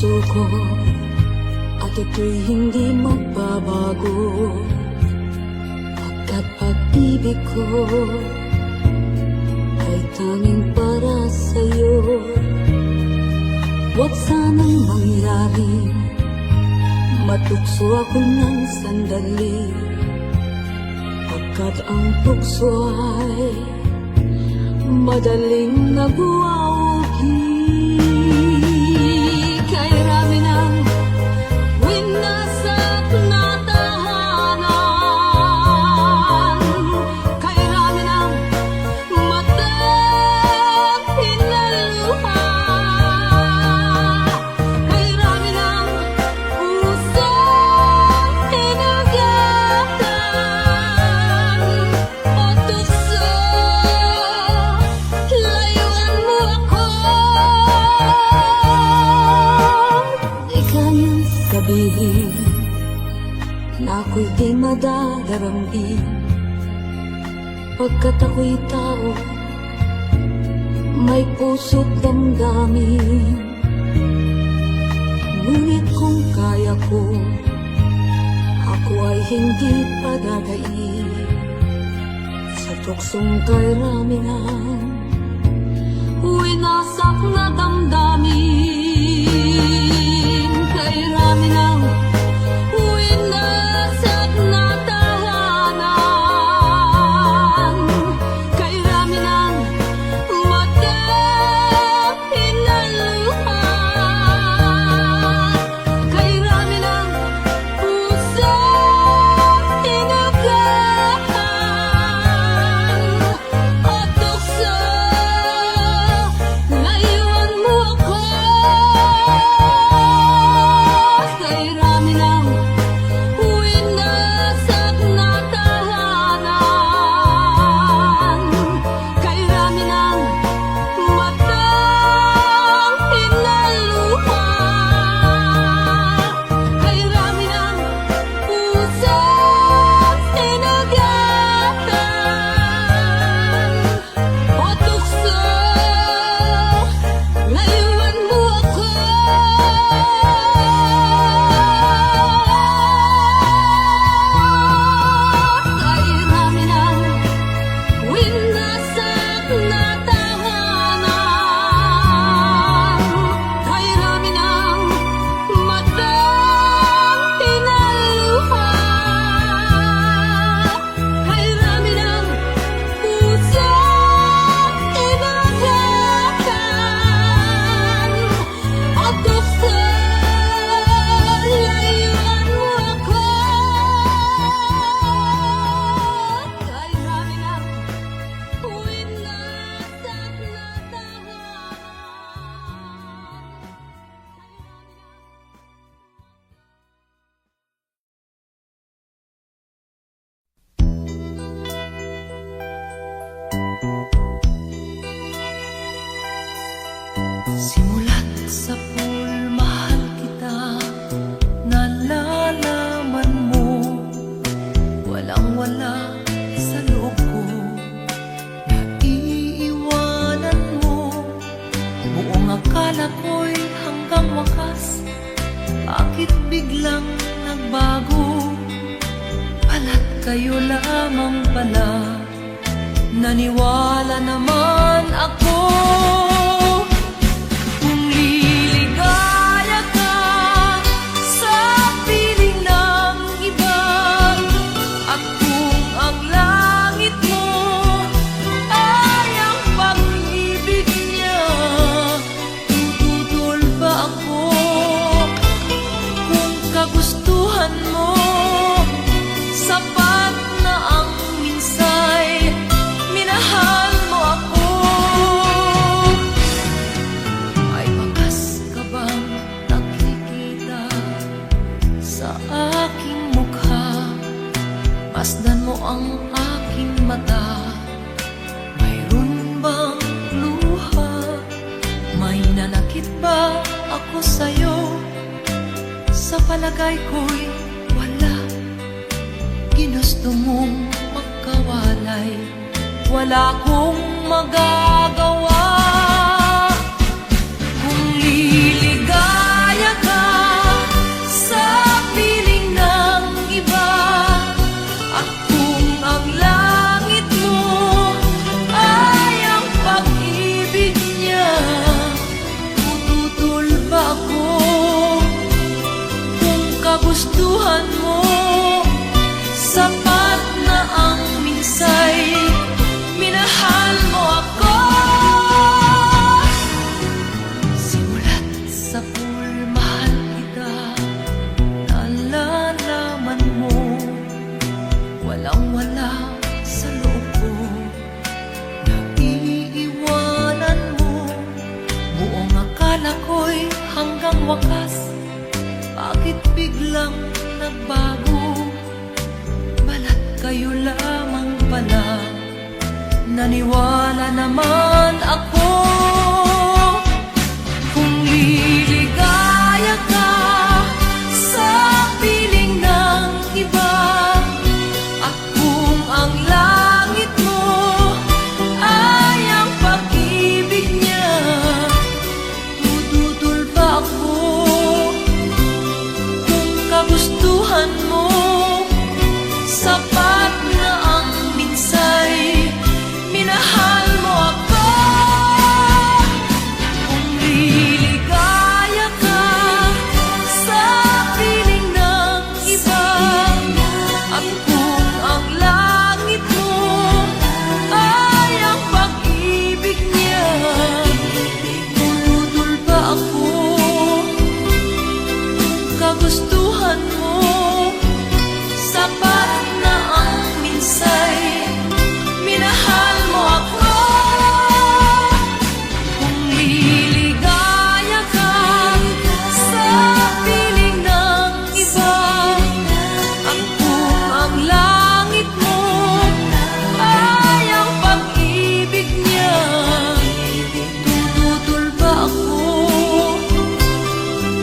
puso ko at ito'y hindi magbabago, pagkat pag-ibig ko ay tanging para sa'yo. Huwag sanang mangyari matukso ako ng sandali, pagkat ang tukso ay madaling nag-uawgi. Kay rami ng winasak na tahanan, kay rami ng matang hinaluha, kay rami ng pusong hinagatan o tukso. Layuan mo ako, di kanyang sabihin na ako'y di madadarambin, pagkat ako'y tao, may puso't damdamin. Ngunit kung kaya ko, ako ay hindi padadaig sa tuksong kay rami ng winasak na damdamin, kay rami ng winasak na tahanan, kay rami ng matang hinaluha, kay rami ng pusong hinagatan o tukso. Layuan mo ako, kay rami ng winasak na tahanan, kay rami ng matang hinaluha, kay rami ng pusong hinagatan o tukso. Layuan mo ako. Kay rami ng winasak na tahanan, kay rami ng matang hinaluha, kay rami ng pusong hinagatan o tukso. Layuan mo ako, kay rami ng winasak na tahanan. Simula't sa pool, mahal kita, nalalaman mo, walang-wala sa loob ko, naiiwanan mo. Buong akala ko'y hanggang wakas, bakit biglang nagbago? Pala't kayo lamang pala, naniwala naman ako. Kung liligaya ka sa piling ng iba, at kung ang langit mo ay ang pag-ibig niya, tututol ba ako? Kung kagustuhan mo, sapat na ang minsay, minahal mo ako. Ay bakas ka bang nakikita sa aking mukha? Masdan mo ang aking mata, mayroon bang luha? May nanakit ba ako sa'yo? Sa palagay ko'y wala. Ginusto mong magkawalay, wala kong magagawa. Kung liligaya ko'y hanggang wakas. Bakit biglang nagbago? Balat kayo lamang pala. Naniwala naman ako. Kung liligaya ka sa piling ng iba, at kung ang langit mo ay ang pag-ibig niya, tututol pa ako. Kung kagustuhan mo, sapat na ang minsay, minahal mo ako. Kung liligaya ka sa piling ng iba, at kung ang langit mo ay ang pag-ibig niya, tututol pa ako. Kung kagustuhan mo, sapat na ang minsay, minahal mo ako. Kung liligaya ka sa piling ng iba, at kung ang langit mo ay ang pag-ibig niya, tututol pa ako.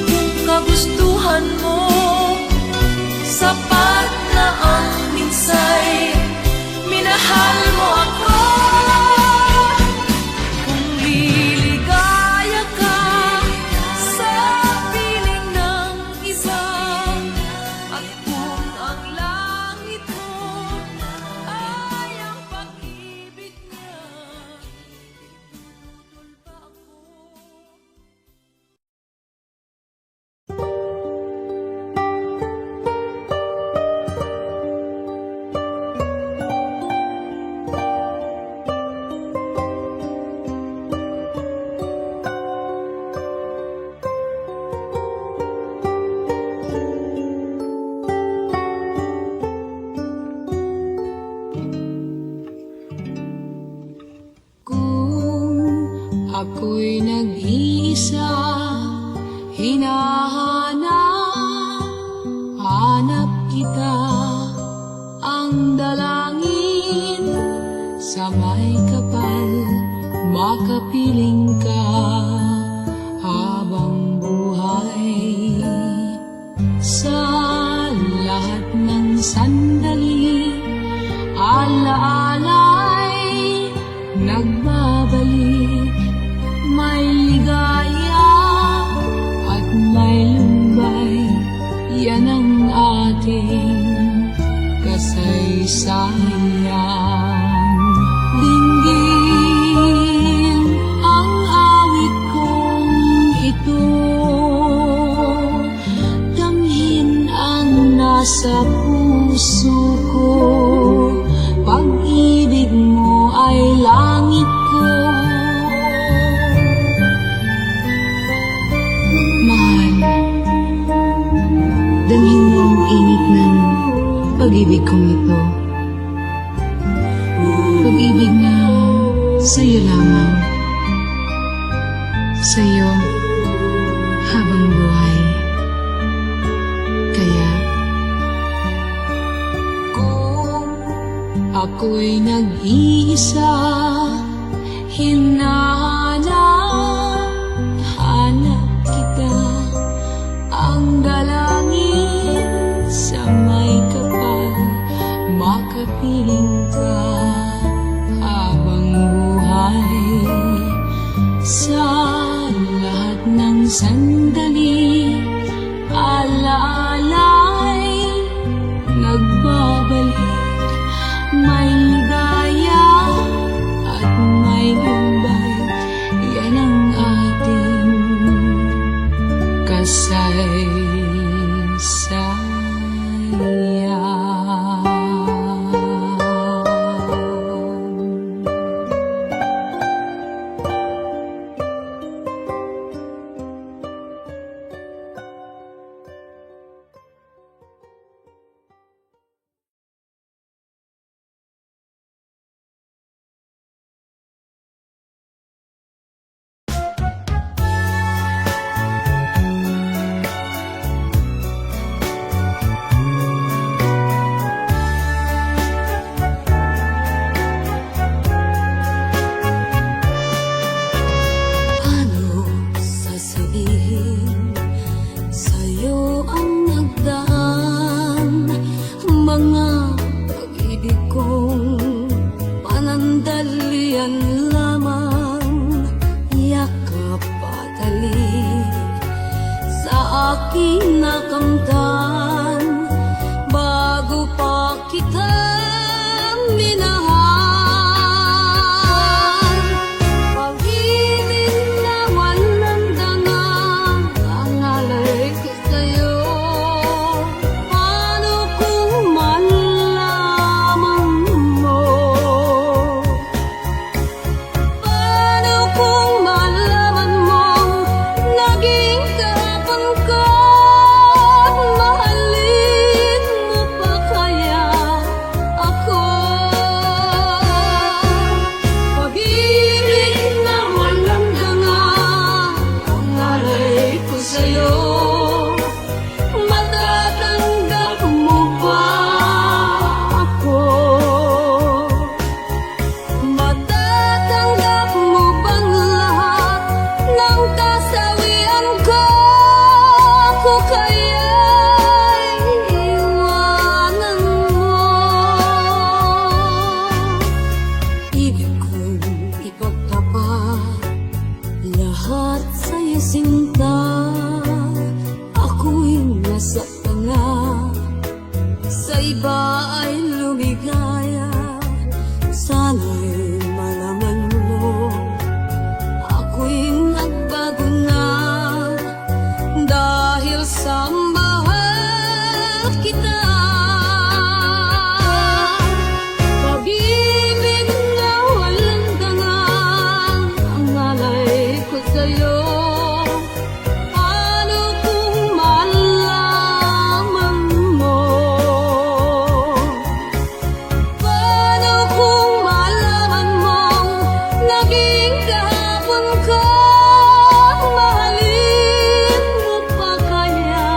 Kung kagustuhan mo, sapat na ang minsay, minahal mo ako. Kung liligaya ka sa piling ng iba, at kung ang langit mo ay ang pag-ibig niya, tututol pa ako. Kung ako'y nag-iisa, hinahanap kita, ang dalangin sa may kapal, makapiling ka habang buhay. Sa lahat ng sandali, alaala'y nagbabalik. May ligaya at may lumbay, yan ang ating kasaysayan. Dinggin ang awit kong ito, damhin ang nasa puso ko. Pag-ibig mo ay langit ko. Mahal, damhin mo ang init ng pag-ibig kong ito. Pag-ibig na sa'yo lamang, sa'yo habang buhay. Kaya kung ako'y nag-iisa, hinahanap kita, ang dalangin sa may kapal, makapiling ka habang buhay. Sa lahat ng sandali, alaala'y nagbabalik. May ligaya at may lumbay, yan ang ating kasaysayan. aking nakamtan bago pa kita minahal. Pag-ibig na walang dangan ang alay ko sa'yo. Paano kung malaman mo? Paano kung malaman mong naging kahapon ko? Mahalin mo pa kaya ako? Pag-ibig na walang dangan ang alay ko sa'yo. Matatanggap mo ba ako? Matatanggap mo bang lahat ng kasawian ko? Kung kaya'y iwanan mo. Ibig kong ipagtapat lahat sa'yo, sinta. Ako'y nasaktan na, sa iba ay lumigaya. Sana'y malaman mo, ako'y nagbago na dahil sa mahal kita. Pag-ibig na walang dangan ang alay ko sa'yo. Paano kung malaman mo? Paano kung malaman mong naging kahapon ko? Mahalin mo pa kaya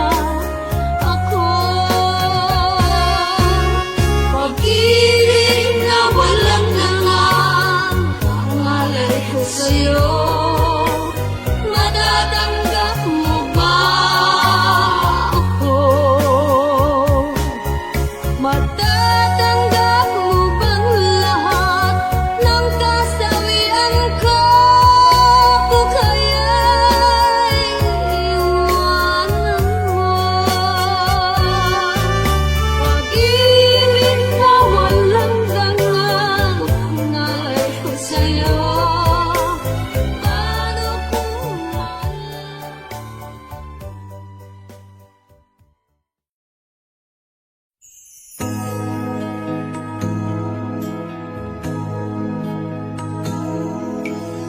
ako? Pag-ibig na walang dangan ang alay ko sa'yo. Matatanggap mo ba ako? Matatanggap mo bang lahat ng kasawian ko? Kung kaya'y iwanan mo. Pag-ibig na walang dangan ang alay ko sa'yo. Paano kung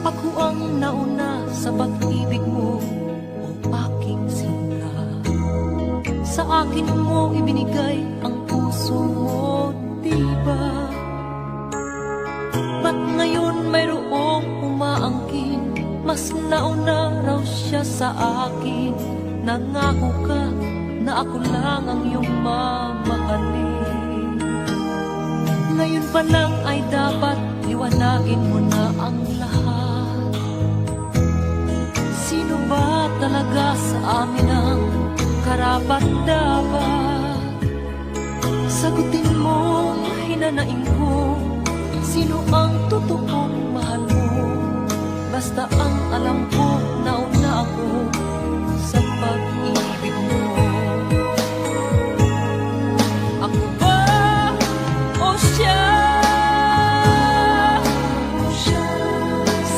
Ako ang nauna sa pag-ibig mo, o aking sinta. Sa akin mo ibinigay ang puso mo, diba? Ba't ngayon mayroong umaangkin? Mas nauna raw siya sa akin. Nangako ka na ako lang ang iyong mamahalin. Ngayon pa lang ay dapat liwanagin mo na ang lahat. Sino ba talaga sa amin ang karapat-dapat? Sagutin mo, hinanaing ko, sino ang totoong mahal mo? Basta ang alam ko, nauna ako sa pag-ibig mo. Ako ba o siya?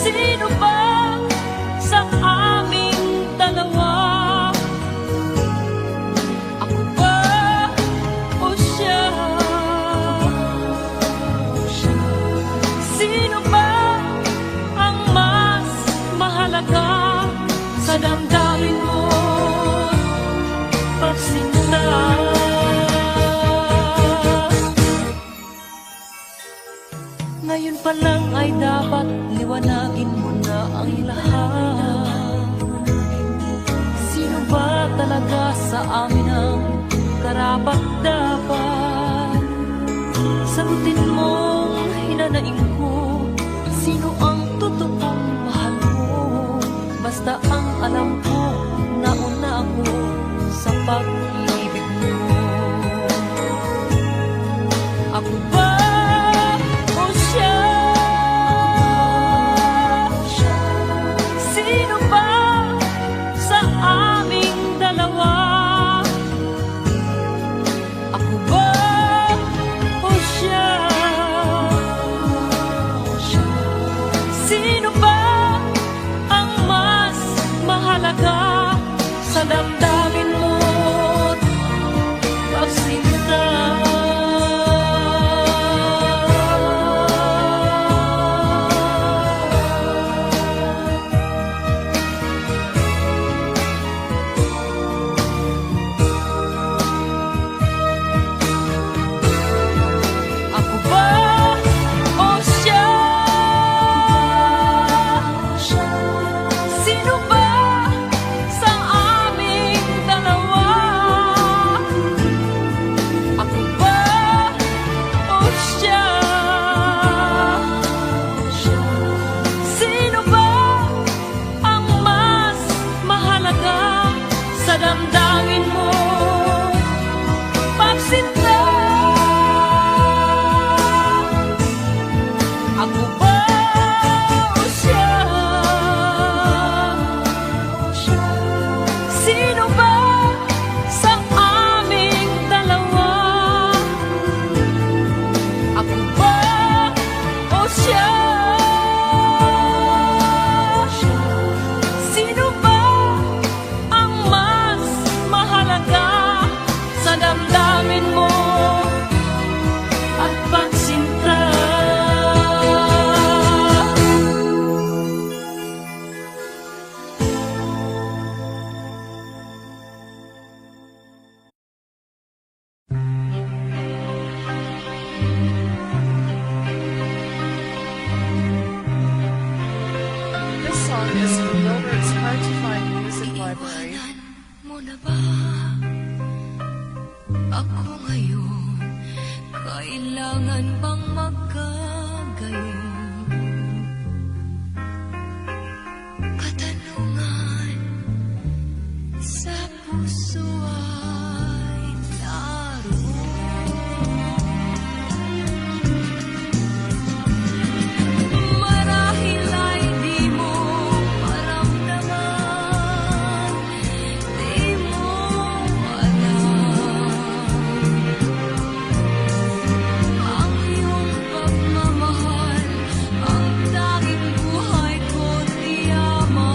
Sino ba sa aming dalawa? Ako ba o siya? Sino ba ang mas mahalaga sa damdamin mo? Pagsinta. Ngayon pa lang ay dapat liwanagin mo na ang lahat. Sino ba talaga sa amin ang karapat-dapat? Sagutin mo, hinanaing ko, sino ang totoong mahal mo? Basta ang alam ko, nauna ako sa pag-ibig mo. Ako ba o siya? Sino ba sa aming dalawa? damdamin mo't pagsinta. Ako ba o siya? Sino ba sa aming dalawa? Ako ba o siya? Sino ba ang mas mahalaga sa damdamin mo? Pagsinta. Ako ba o siya? Sino ba sa aming dalawa? Ako ba o siya? Sino ba ang mas mahalaga sa damdamin mo at pagsinta? This song is from Gilbert's Hard to Find Music Library. Iiwanan mo na ba ako ngayon? Kailangan bang magkagayon? Katanungan sa puso ay naroon. Marahil ay di mo maramdaman, di mo alam ang iyong pagmamahal, ang tanging buhay ko't yaman.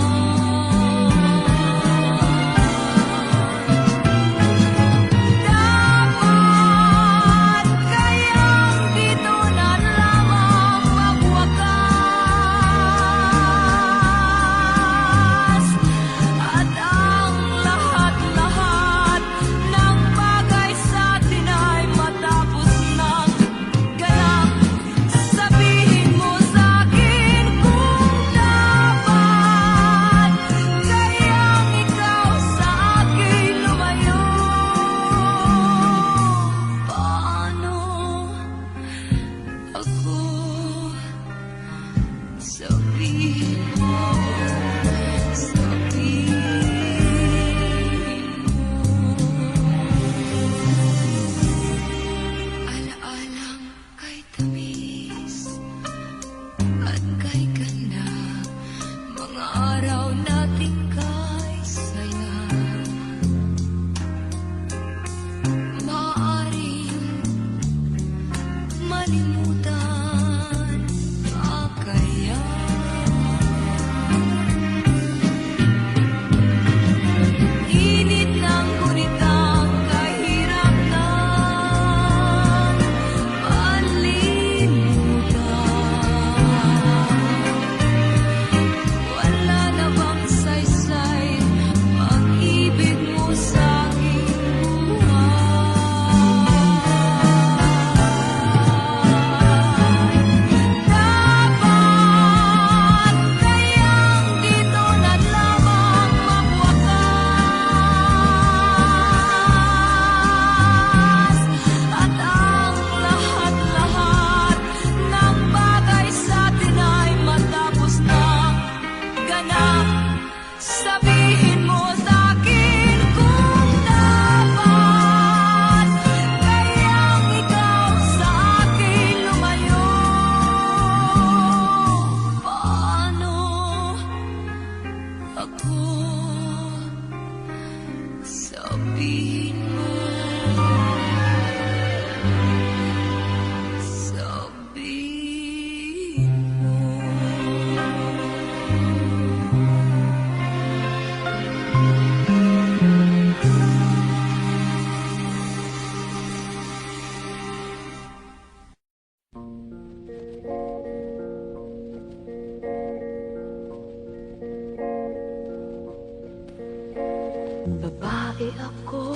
Babae ako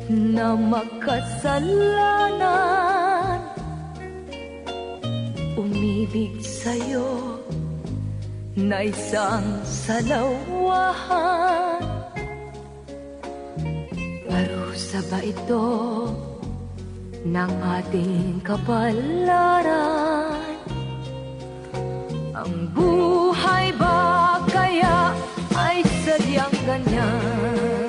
na makasalanan, umibig sa'yo na isang salawahan. Parusa ba ito ng ating kapalaran? Ang buhay ba kaya ay sadyang ganyan?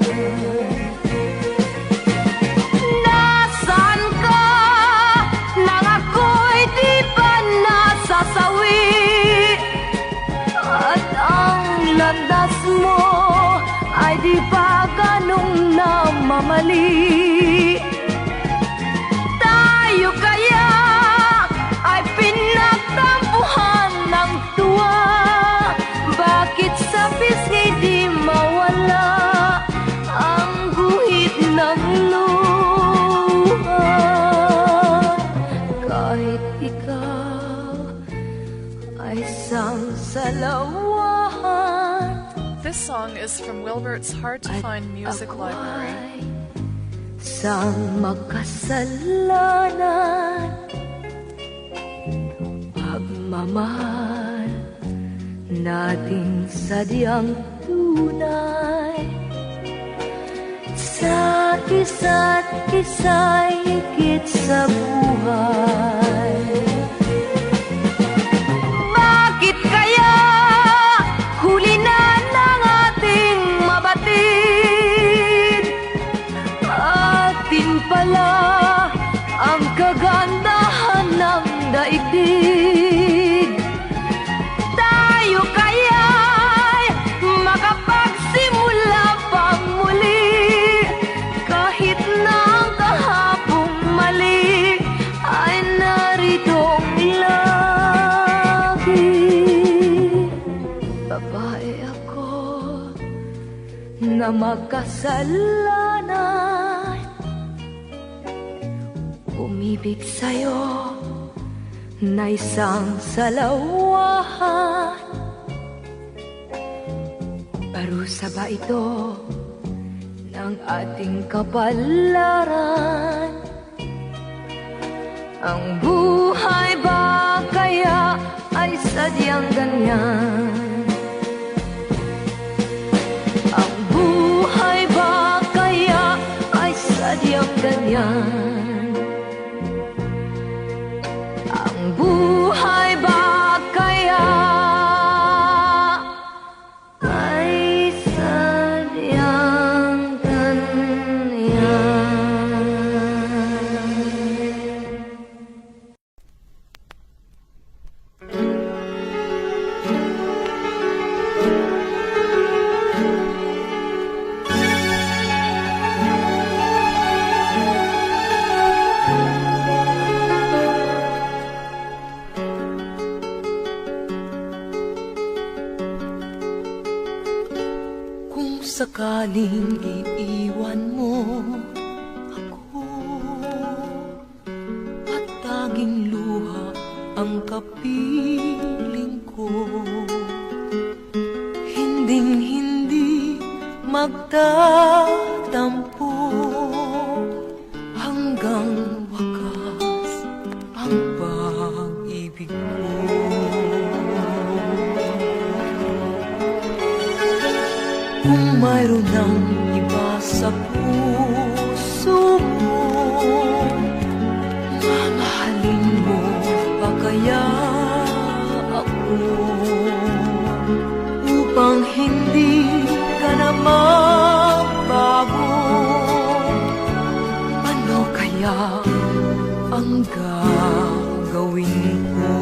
Nasaan ka nang ako'y di ba nasasawi? At ang landas mo ay di ba ganong namamali? Tayo kaya ay pinagtampuhan ng tuwa? Bakit sa pisngi di mawala ang guhit ng luha? Kahit ikaw ay isang salawahan, This song is from Wilbert's Hard to Find Music Library. Sang makasalanan, pagmamahal nating sadyang tunay, sa isa't isa'y higit sa buhay. Bakit kaya huli na ng ating mabatid? Atin pala ang kagandahan ng daigdig. Tayo kaya'y makapagsimula pang muli, kahit na ang kahapong mali ay naritong lagi. Babae ako na makasalanan, umibig sa'yo na isang salawahan. Parusa ba ito ng ating kapalaran? Ang buhay ba kaya ay sadyang ganyan? Ang buhay ba kaya ay sadyang ganyan? Ang buhay ba kaya ay sadyang ganyan? Kung sakaling iiwan mo ako at tanging luha ang kapiling ko, hinding-hindi magtatampo hanggang wakas ang pag-ibig mo. Kung mayroon ng iba sa puso mo, mamahalin mo pa kaya ako? Upang hindi ka na magbago, ano kaya ang gagawin ko?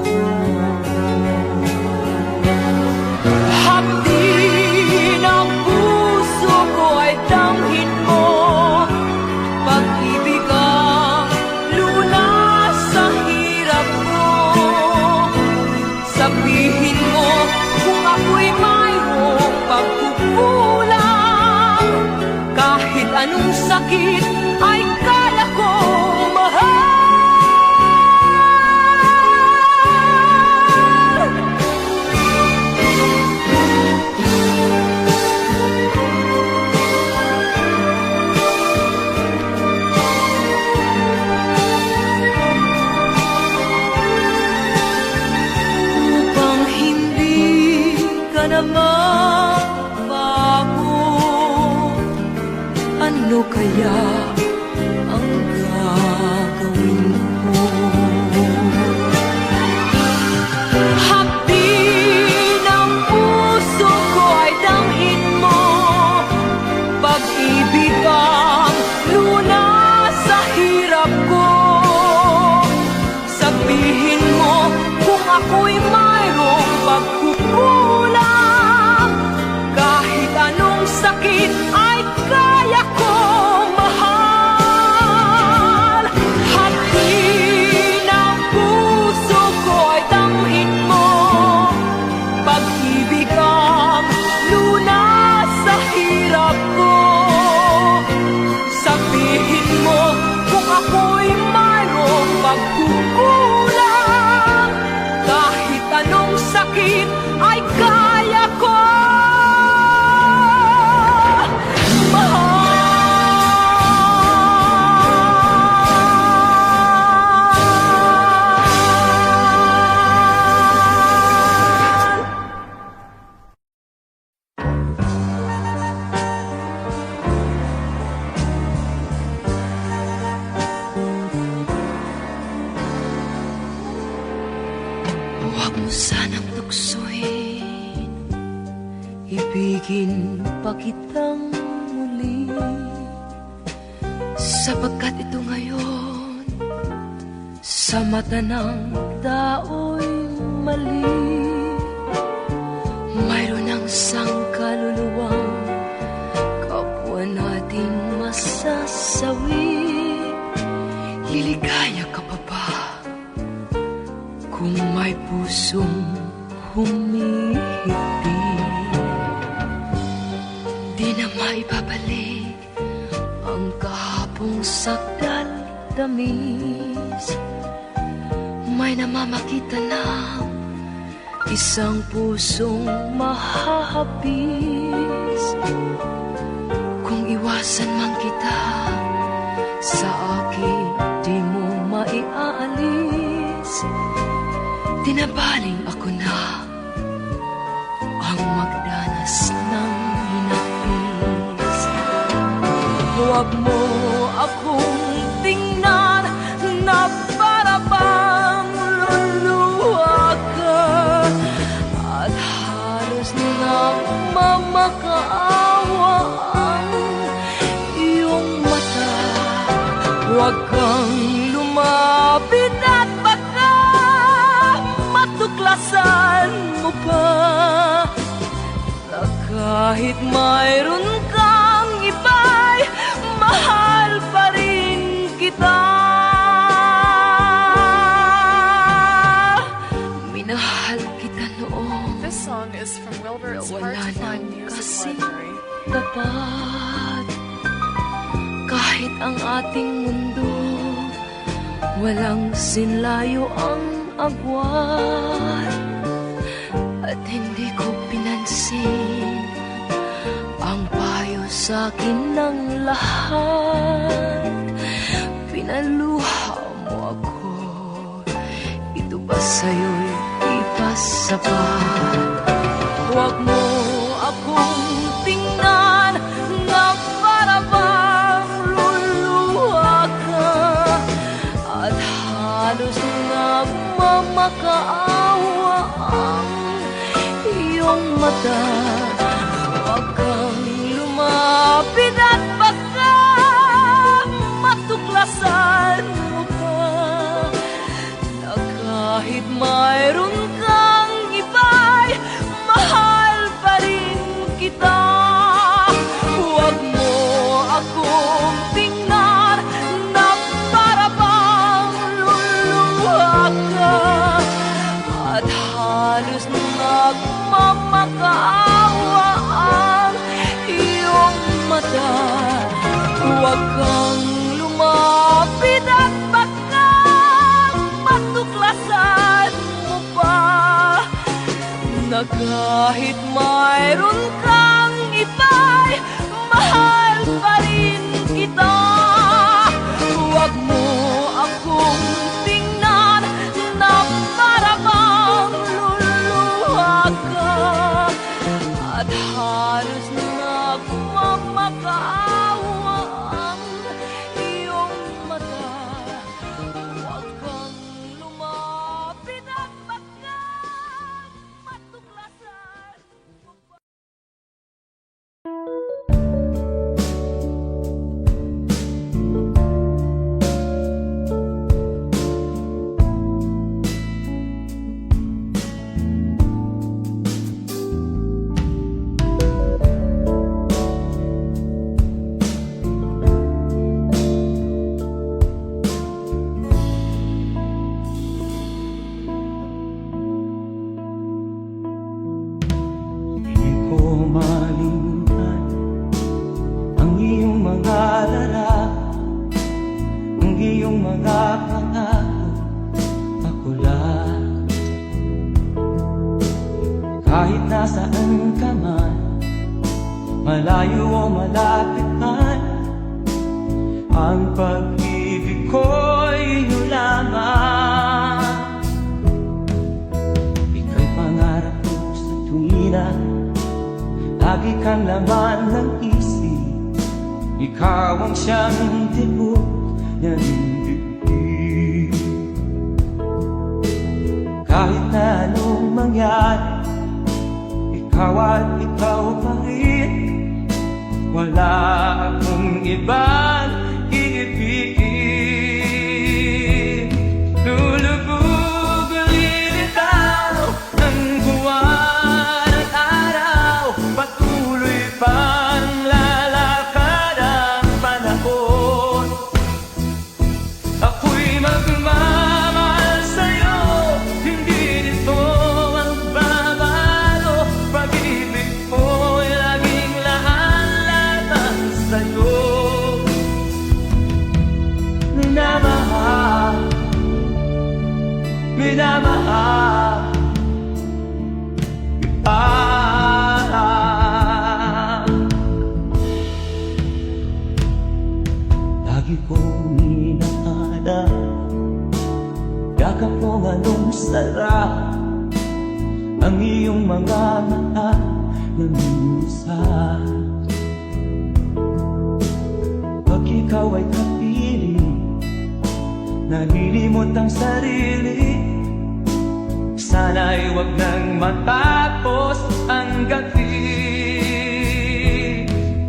Hapdi ng puso ko ay damhin mo, pag-ibig ang lunas sa hirap ko. Sabihin mo kung ako'y mayroong pagkukulang, kahit anong sakit ay kaya kong mahal. kaya ang gagawin ko? Hapdi ng puso ko ay damhin mo, pag-ibig ang lunas sa hirap ko. Sabihin mo kung ako'y mayroong pagkukulang, kahit anong sakit ay kaya kong mahal. Hati ng puso ko ay damhin mo, pag-ibig ang lunas sa hirap ko. Sabihin mo kung ako'y mayroong pagkukulang, kahit anong sakit ay kaya ko mahal. Huwag mo sanang tuksohin, ibigin pa kitang muli, sapagkat ito ngayon sa mata ng tao'y mali. Mayroon ang sangkaluluwang kapwa natin masasawi. Liligaya ka pa ba kung may pusong humihigpit? Di na maibabalik ang kahapong sakdal tamis. May namamakita ng isang pusong mahahapis. Kung iwasan man kita sa akin, di mo maiaalis. Tinabaling ako na ang magdanas ng hinapis. Huwag mo akong tingnan na para bang luluha ka, at halos nagmamakaawa ang iyong mata. Huwag kang lumapit at baka matuklasan mo pa na kahit mayroon kang iba'y mahal pa rin kita. Minahal kita noon, This song is from Wilbert's Hard wala to Find nang Music kasing Library. tapat. Kahit ang ating mundo walang sinlayo ang agwat, at hindi ko pinansin ang payo sa'kin ng lahat. Pinaluha mo ako, ito ba sa'yo'y ipasapat? Huwag mo akong tingnan na para bang luluha ka, at halos nagmamakaawa ang iyong mata. Huwag kang lumapit at baka matuklasan mo pa na kahit mayroon kang iba'y mahal pa rin kita. Huwag mo akong tingnan na para bang luluha ka, at halos nagmamakaawa ang iyong mata. Huwag kang lumapit at baka matuklasan mo pa na kahit mayroon kang iba'y mahal pa rin kita. Huwag mo akong tingnan na para bang luluha ka, at halos nagmamakaawa ang nasaan ka man, malayo o malapit man, ang pag-ibig ko'y inyo lamang. Ika'y pangarap ko sa tuwina, lagi kang laman ng isip. Ikaw ang siyang tibok ng dibdib. Kahit na anong mangyari, ikaw at ikaw pa rin. Wala akong ibang iibigin. Lulubog o lilitaw ang buwan at araw, patuloy pang lalakad ang panahon. Ako'y magmamahal sa'yo, hindi nito magbabago. Pag-ibig ko'y laging laan-laan sa'yo. Minamahal, minamahal kita. Lagi kong inahanap, yakap mong anong sarap, ang iyong mga mata na minsan. Pag ikaw ay kapiling, nalilimot ang sarili. Sana'y wag nang matapos ang gabi.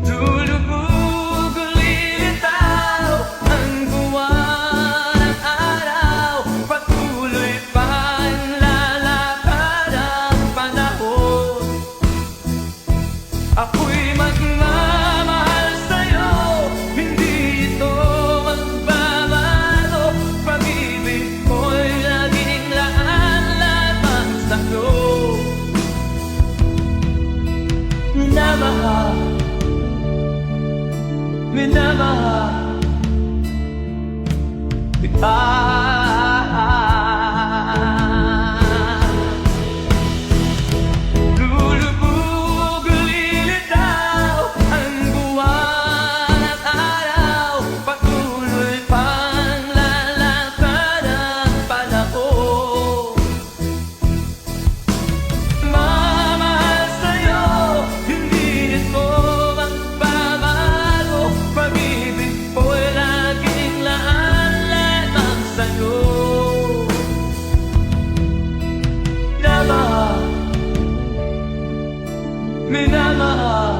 Lulubog o lilitaw ang buwan at araw, patuloy pang lalakad ang panahon. Ako'y magmamahal sa'yo, hindi ito magbabago. Pag-ibig ko'y laging laan-laan sa'yo. Minamahal, minamahal kita. Lulubog o lilitaw ang buwan at araw, patuloy pang lalakad ang panahon. Mamahal sa'yo, hindi nito magbabago. Pag-ibig ko'y laging laan-laan sa'yo. Minamahal, minamahal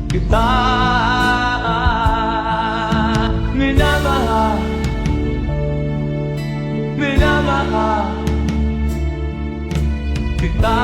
kita. Minamahal, minamahal kita.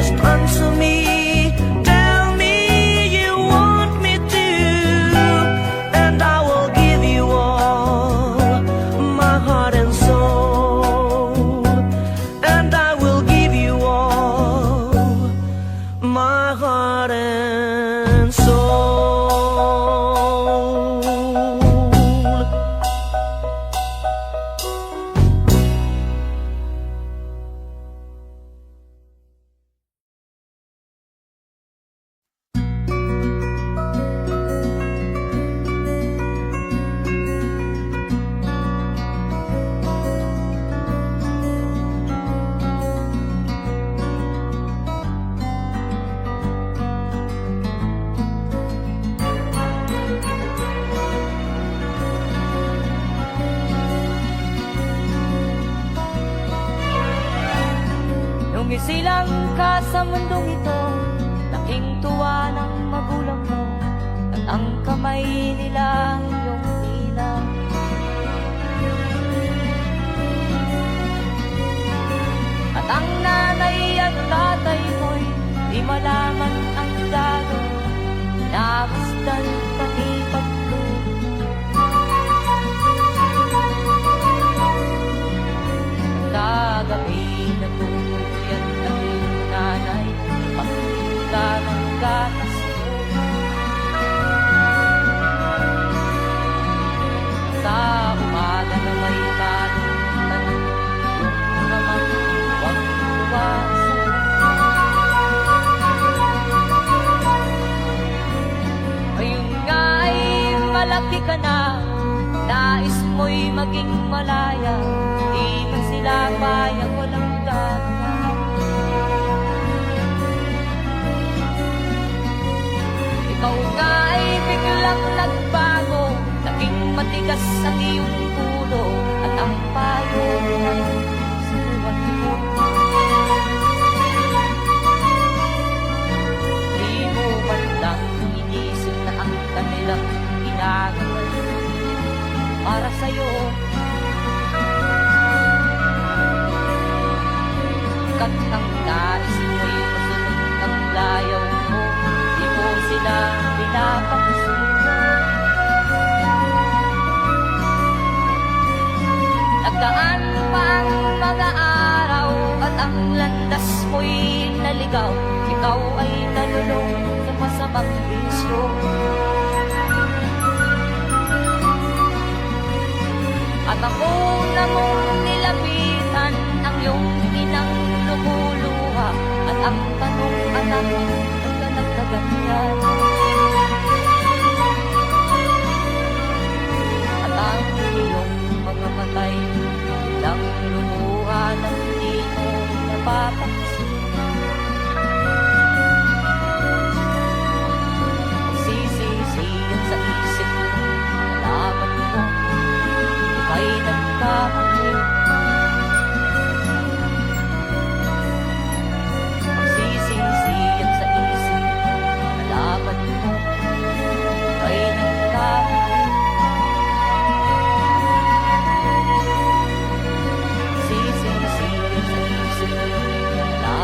just answer me. Tell me you want me to, and I will give you all my heart and soul. And I will give you all my heart and soul. Nung isilang ka sa mundong ito, laking tuwa ng magulang mo, at ang kamay nila ang iyong ilang. At ang nanay at tatay mo'y di malaman ang gagawin, namasdan pati pagtulog. Kagabi nagpupuyat ang iyong nanay, pagpunta ng gatas mo. Sa umaga na may bagong tanong, yung naman huwag iwasan. Ngayon nga ay malaki ka na, nais mo'y maging malaya, di man sila payag walang gagawa. Ikaw nga ay biglang nagbago, naging matigas ang iyong ulo, at ang payo ay sinuwat mo. Di mo man lang inisip na ang kanilang ginagawa para sa'yo. Kat ang nais mo'y masunod ang layaw mo, di mo sila pinapansin. Nagdaan pa ang mga araw at ang landas mo'y naligaw, ikaw ay nalulong sa masamang bisyo. At ako na mong nilapitan ang iyong inang lumuluha, at ang tanong, anak, nagdalag na ganyan. At ang iyong mga matay bilang lumuha ng hindi mo napapansin. Magsisisiyan sa isip mo, nalaman mo ika'y nagkamali. Magsisisiyan sa isip mo, nalaman mo ika'y nagkamali. Magsisisiyan sa isip mo, nalaman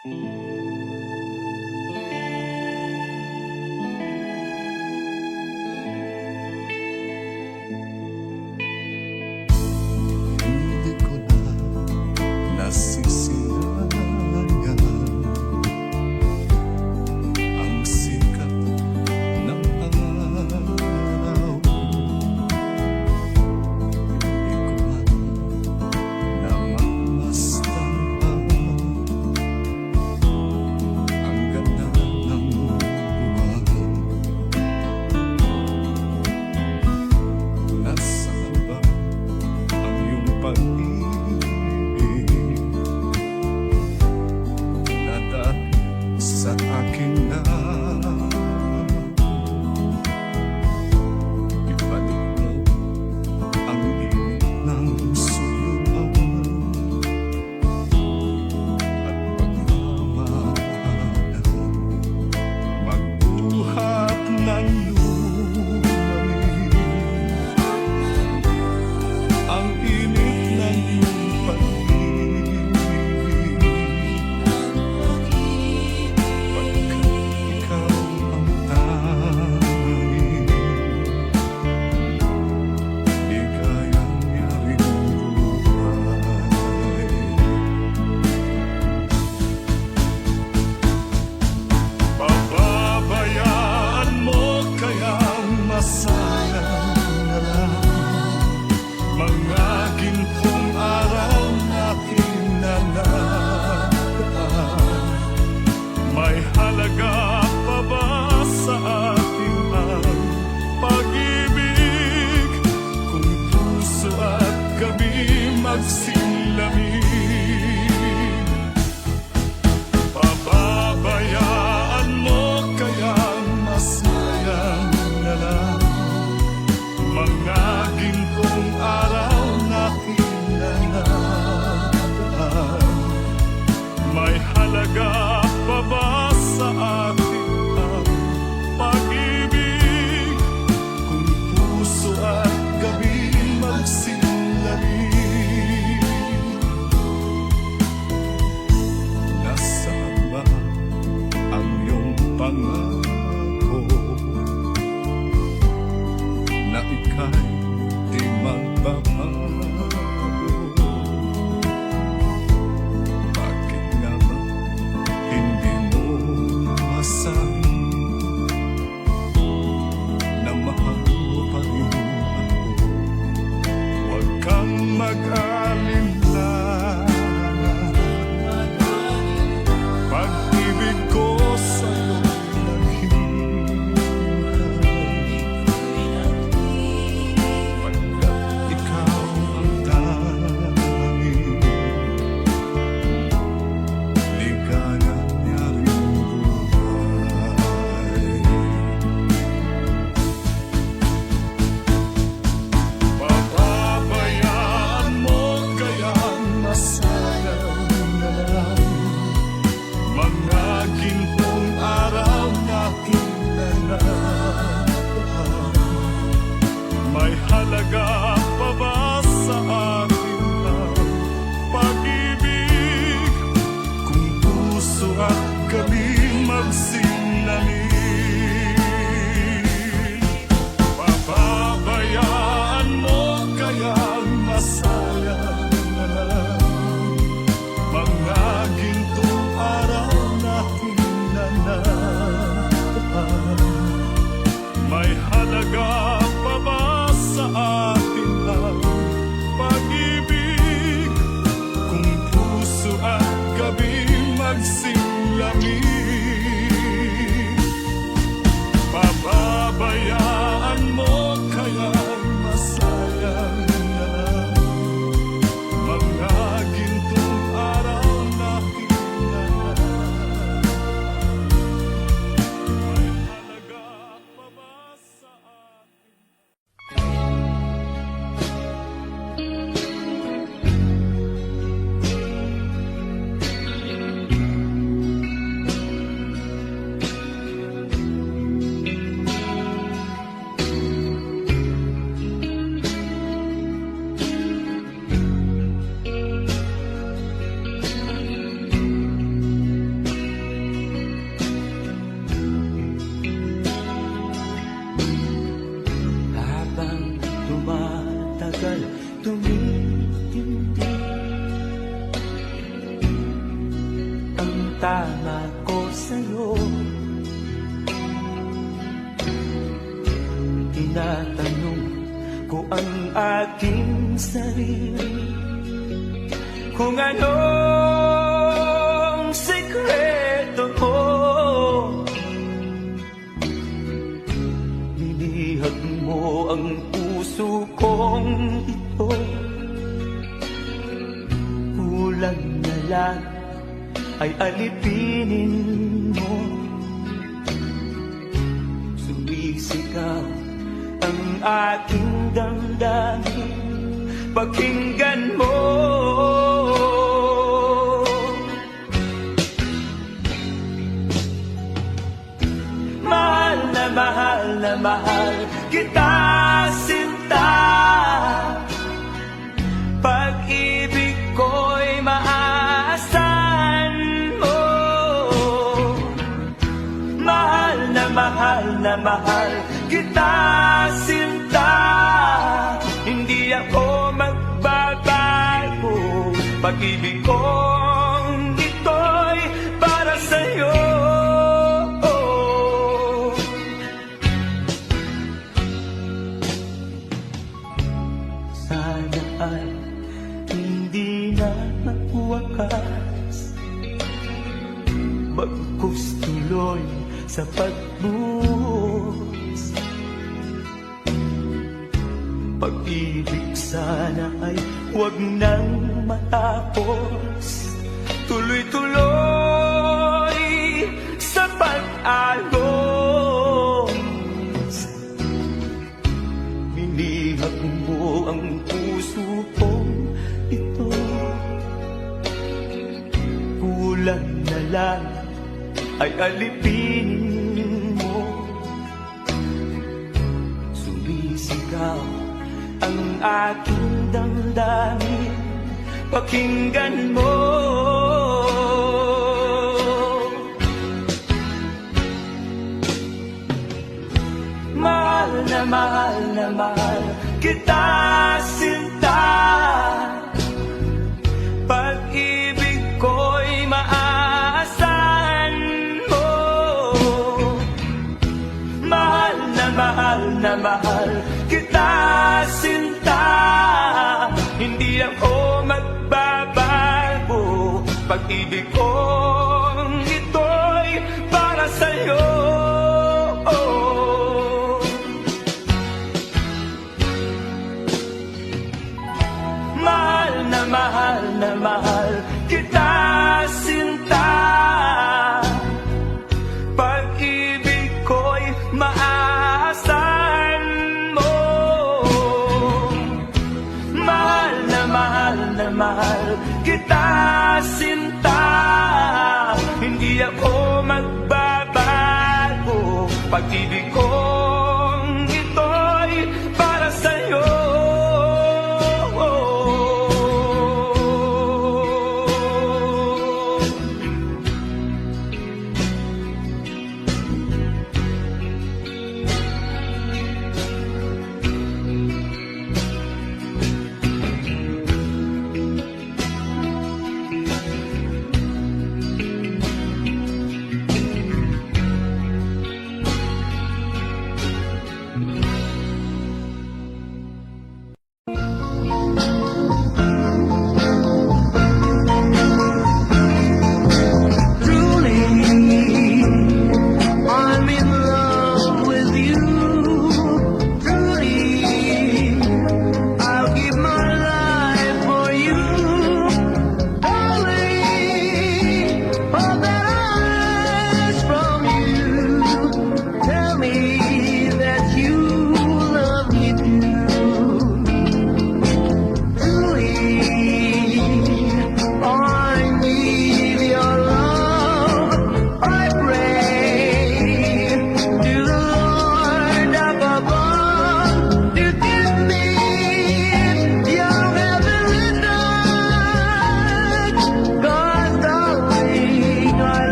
Hindi ko na nasisilayan ang sikat ng araw. Hindi ko man namamasdan pa ang ganda ng buwan. Nasaan ba ang iyong pag-ibig na dati sa akin na ibalik mo ang init ng suyuan at pagmamahalan, magbuhat ng lumalim ang init ng iyong pag-ibig, pagkat ikaw ang tanging ligayang yaring buhay. Pababayaan mo kayang masayang na lang mga gintong araw natin na nagaan. May halaga pa ba sa atin ang pag-ibig kung puso at gabi magsilamig? Pababayaan mo kayang masayang na lang mga gintong araw natin na nagaan. May halaga pa ba sa atin ang pag-ibig kung puso at gabi magsilamig? Nasaan ba ang iyong pangako na ika'y di magbabago? Bakit nga ba hindi mo masabi na mahal mo pa rin ako? Huwag kang mag-alinlangan, pag-ibig ko sa'yo'y naghihintay, pagkat ikaw ang tanging ligayang yaring buhay. Pababayaan mo tumitindi. Ang tama ko sa'yo, tinatanong ko ang aking sarili kung anong sekreto mo. Nilihag mo ang puso kong ito, kulang na lang ay alipinin mo. Sumisigaw ang aking damdamin, pakinggan mo. Mahal na mahal kita, sinta. Pag-ibig ko'y maaasahan mo. Mahal na mahal kita, sinta. Hindi ako magbabago. Pag-ibig kong ito'y para sa'yo. Sana ay hindi na magwakas, bagkus tuloy sa pagbuhos. Pag-ibig sana ay huwag nang matapos, tuloy-tuloy sa pag-alos. Binihag mo ang puso kong ito, kulang na lang ay alipinin mo. Sumisigaw ang aking damdamin, pakinggan mo. Mahal na mahal kita, sinta. Pag-ibig ko'y maaasahan mo. Mahal na mahal kita, sinta. Hindi ako magbabago. Pag-ibig kong ito'y para sa'yo. Mahal na mahal kita, sinta. Pag-ibig ko'y maaasahan mo. Mahal na mahal kita, sinta. Hindi ako magbabago. Pag-ibig kong ito'y para sa'yo.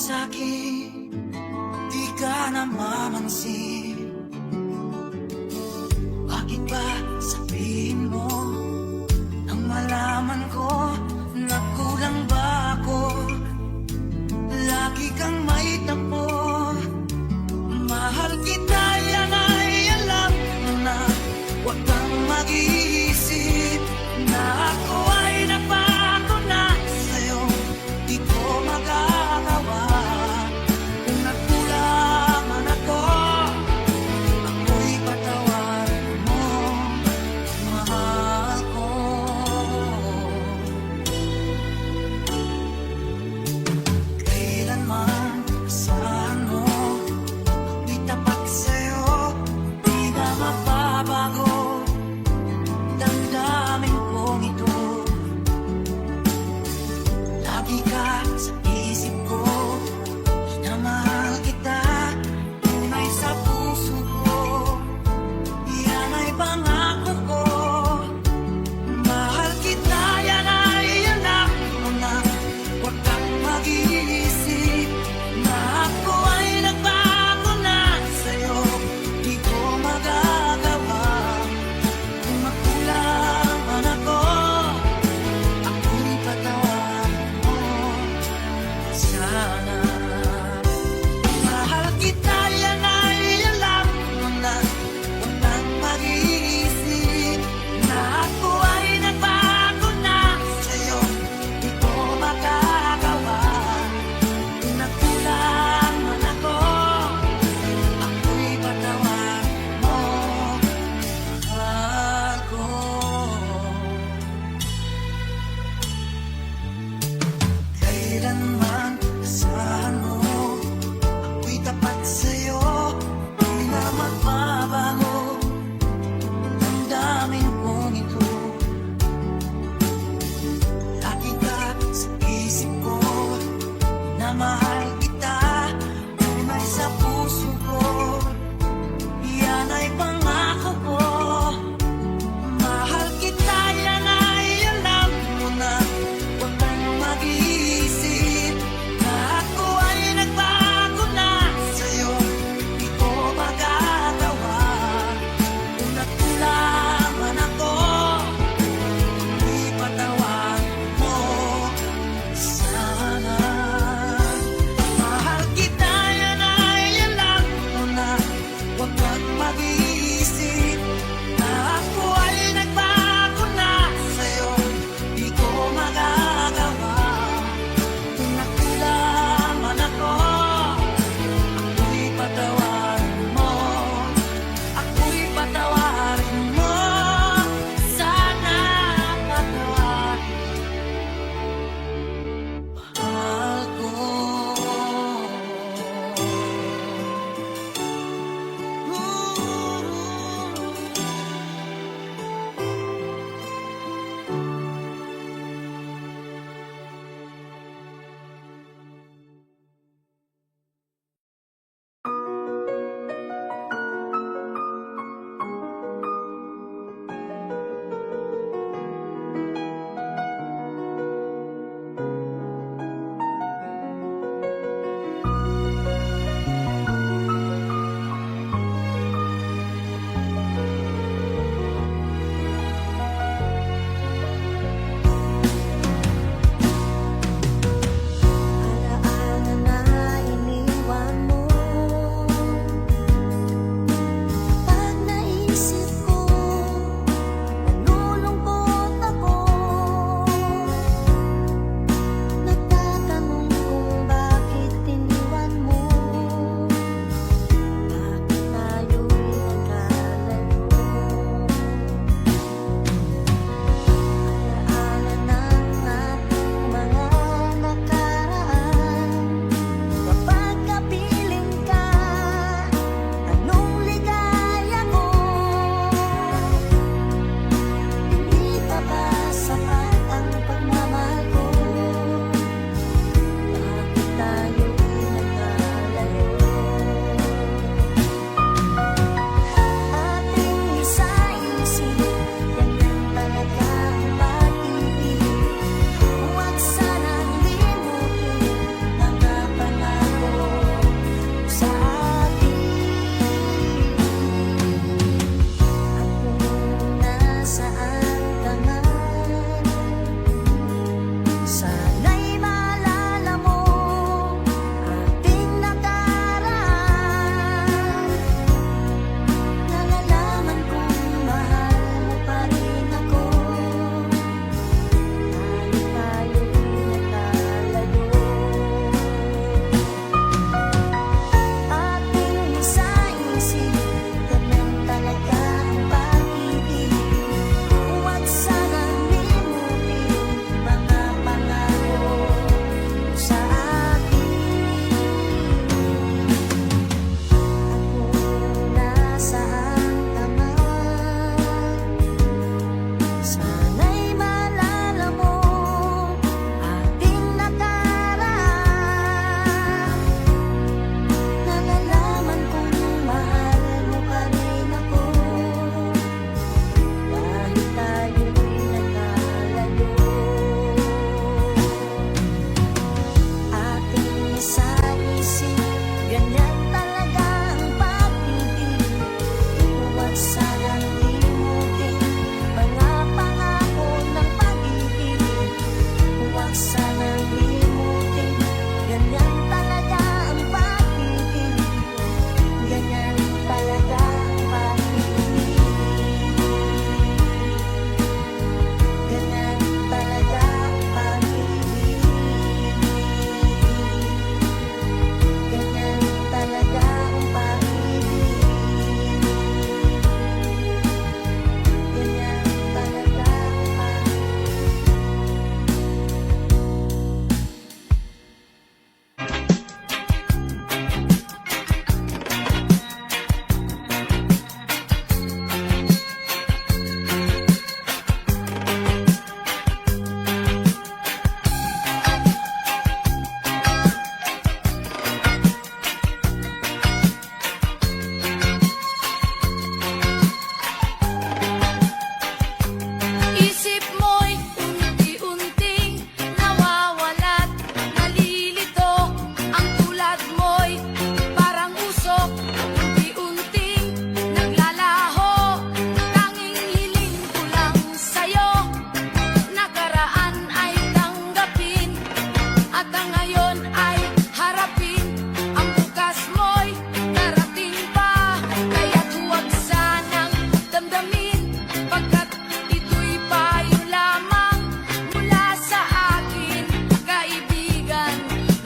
sa'kin, di ka namamansin. Bakit ba sabihin mo nang malaman ko na kulang ba ako? Lagi kang may tampo. Mahal kita, yan ay alam mo na. Huwag kang mag-iisip na ako ay napako na sa'yo. Di ko magagawa. Kung nagkulang man ako, ako'y patawarin mo, mahal ko. Kailanman asahan mo, ako'y tapat sa'yo, di na mababago. Damdamin kong ito, lagi ka sa isip ko. Minamahal kita, tunay sa puso ko. Yan ay pangako ko. Mahal kita, yan ay anak mo na. Huwag kang mag-iisip na ako ay nagbago na sa'yo. Di ko magagawa. Kung makulang man ako, ako'y patawarin mo sana. Mahal kita, yan ay alam mo na. Huwag kang mag-iisip na ako ay nagbago na sa'yo. Di ko magagawa. Kung nagkulang man ako, ako'y patawarin mo, mahal ko. Kailanman asahan mo, ako'y tapat sa'yo, di na magbabago. Damdamin kong ito, lagi ka sa isip ko. Na mahal kita, tunay sa puso ko. Yan ay pangako ko. Mahal kita, yan ay alam mo na. Huwag kang mag-iisip na ako ay nagbago na sa'yo. Di ko magagawa. Kung nagkulang man ako, ako'y patawarin mo sana.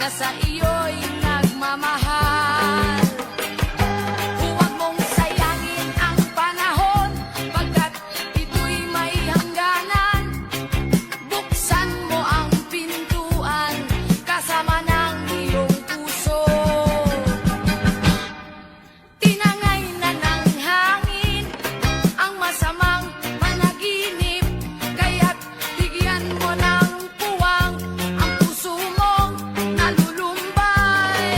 na sa iyo'y nagmamahal. Huwag mong sayangin ang panahon, pagkat ito'y may hangganan. Buksan mo ang pintuan, kasama ng iyong puso. Tinangay na ng hangin ang masamang panaginip, kaya't bigyan mo ng puwang ang puso mong nalulumbay.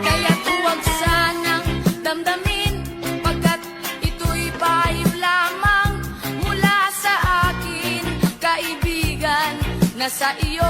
Kaya't huwag sanang damdamin, pagkat ito'y payo lamang mula sa akin, kaibigan, na sa iyo